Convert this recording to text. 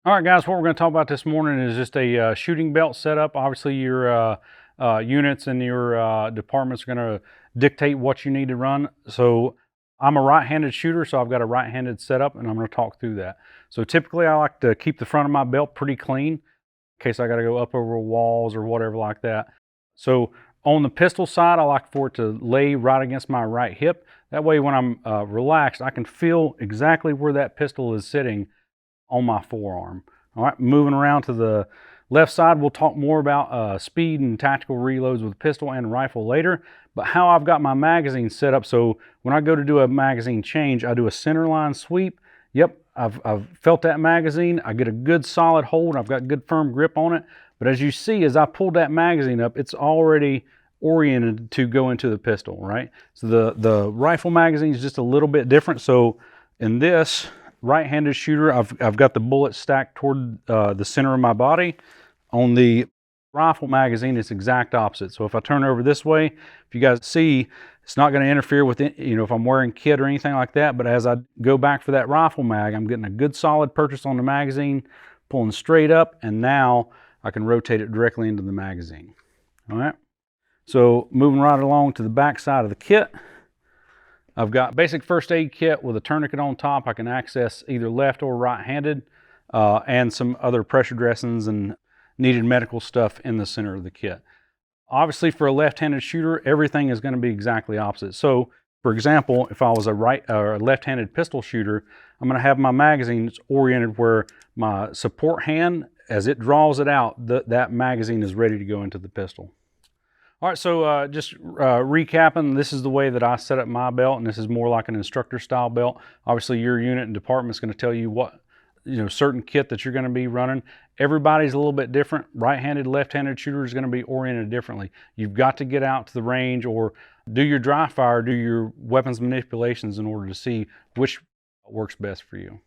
All right, guys, what we're going to talk about this morning is just a shooting belt setup. Obviously, your units and your departments are going to dictate what you need to run. So I'm a right-handed shooter, so I've got a right-handed setup, and I'm going to talk through that. So typically, I like to keep the front of my belt pretty clean in case I got to go up over walls or whatever like that. So on the pistol side, I like for it to lay right against my right hip. That way, when I'm relaxed, I can feel exactly where that pistol is sitting on my forearm. All right, moving around to the left side, we'll talk more about speed and tactical reloads with pistol and rifle later, but how I've got my magazine set up. So when I go to do a magazine change, I do a center line sweep. Yep, I've felt that magazine. I get a good solid hold. I've got good firm grip on it. But as you see, as I pulled that magazine up, it's already oriented to go into the pistol, right? So the rifle magazine is just a little bit different. So in this right-handed shooter, I've got the bullet stacked toward the center of my body. On the rifle magazine, it's exact opposite. So if I turn over this way, if you guys see, it's not going to interfere with it, if I'm wearing kit or anything like that. But as I go back for that rifle mag, I'm getting a good solid purchase on the magazine, pulling straight up, and now I can rotate it directly into the magazine. All right. So moving right along to the back side of the kit, I've got basic first aid kit with a tourniquet on top. I can access either left or right-handed, and some other pressure dressings and needed medical stuff in the center of the kit. Obviously, for a left-handed shooter, everything is going to be exactly opposite. So, for example, if I was a left-handed pistol shooter, I'm going to have my magazine oriented where my support hand, as it draws it out, that magazine is ready to go into the pistol. All right, so just recapping, this is the way that I set up my belt, and this is more like an instructor style belt. Obviously, your unit and department is going to tell you what, certain kit that you're going to be running. Everybody's a little bit different. Right-handed, left-handed shooter is going to be oriented differently. You've got to get out to the range or do your dry fire, do your weapons manipulations in order to see which works best for you.